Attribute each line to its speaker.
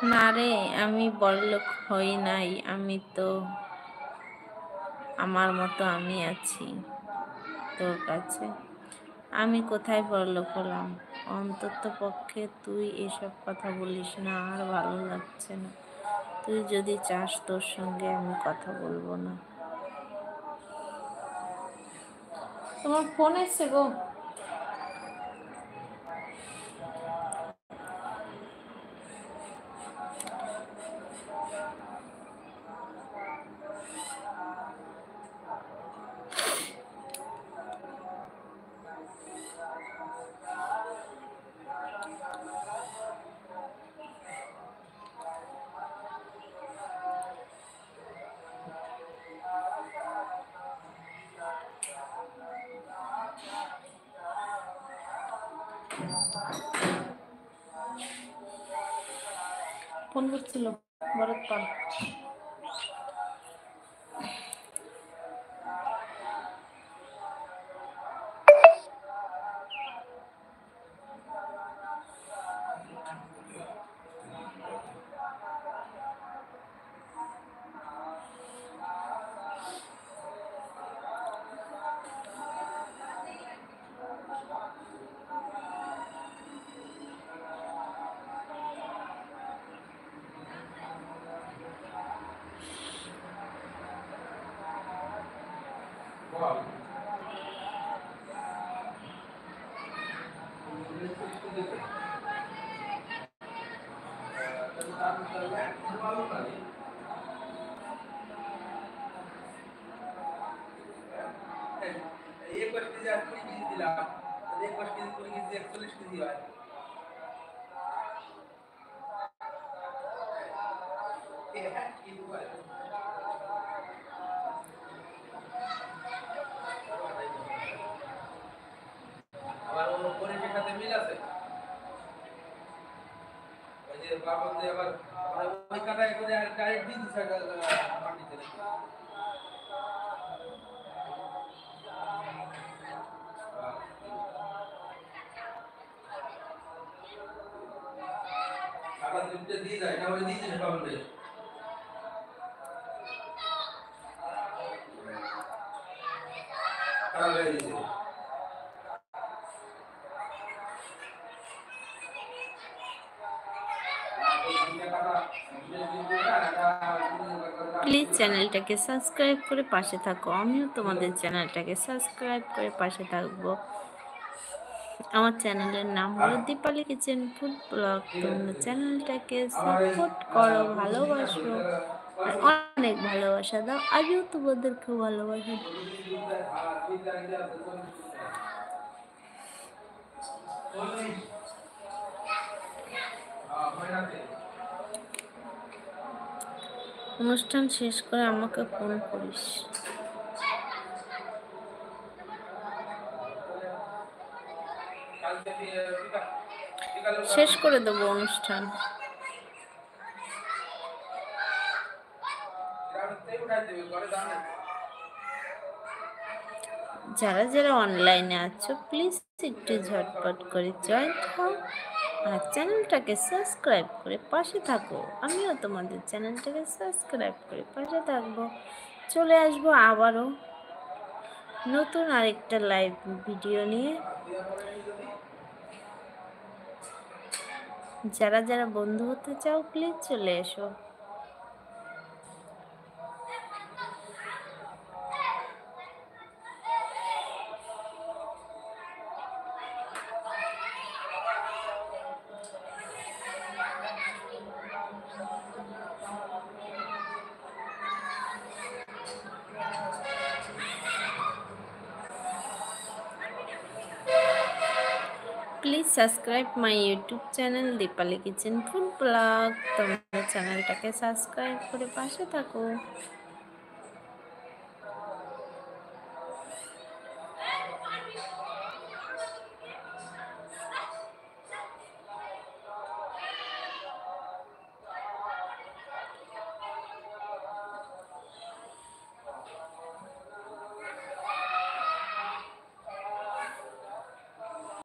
Speaker 1: না রে, আমি বড়লোক হই নাই। আমি তো আমার মতো আমি আছি তোর কাছে। আমি কোথায় বড়লোক হলাম? অন্তত পক্ষে তুই এসব কথা বলিস না, আর ভালো লাগছে না। তুই যদি চাস তোর সঙ্গে আমি কথা বলবো না। তোমার ফোন এসছে গো। ফোন করছিল ভরত পাল। প্লিজ চ্যানেলটাকে সাবস্ক্রাইব করে পাশে থাকো। আমিও তোমাদের চ্যানেলটাকে সাবস্ক্রাইব করে পাশে থাকবো। আমার চ্যানেলের নাম হলো দীপালি কিচেন ফুড ব্লগ। তোমরা চ্যানেলটাকে সাপোর্ট করো, ভালোবাসো, আর অনেক ভালোবাসা দাও। আমিও তোমাদেরকে ভালোবাসি। অনুষ্ঠান শেষ করে আমাকে ফোন করিস। শেষ করে দেবো অনুষ্ঠান। যারা যারা অনলাইনে আছো প্লিজ একটু ঝটপট করে জয়েন হও আর চ্যানেলটাকে সাবস্ক্রাইব করে পাশে থাকো। আমিও তোমাদের চ্যানেলটাকে সাবস্ক্রাইব করে পাশে থাকবো। চলে আসবো আবারও নতুন আরেকটা লাইভ ভিডিও নিয়ে। যারা যারা বন্ধু হতে চাও প্লিজ চলে এসো। Please subscribe my YouTube channel Dipali kitchen food blog. তোমরা চ্যানেলটাকে সাবস্ক্রাইব করে পাশে থাকো।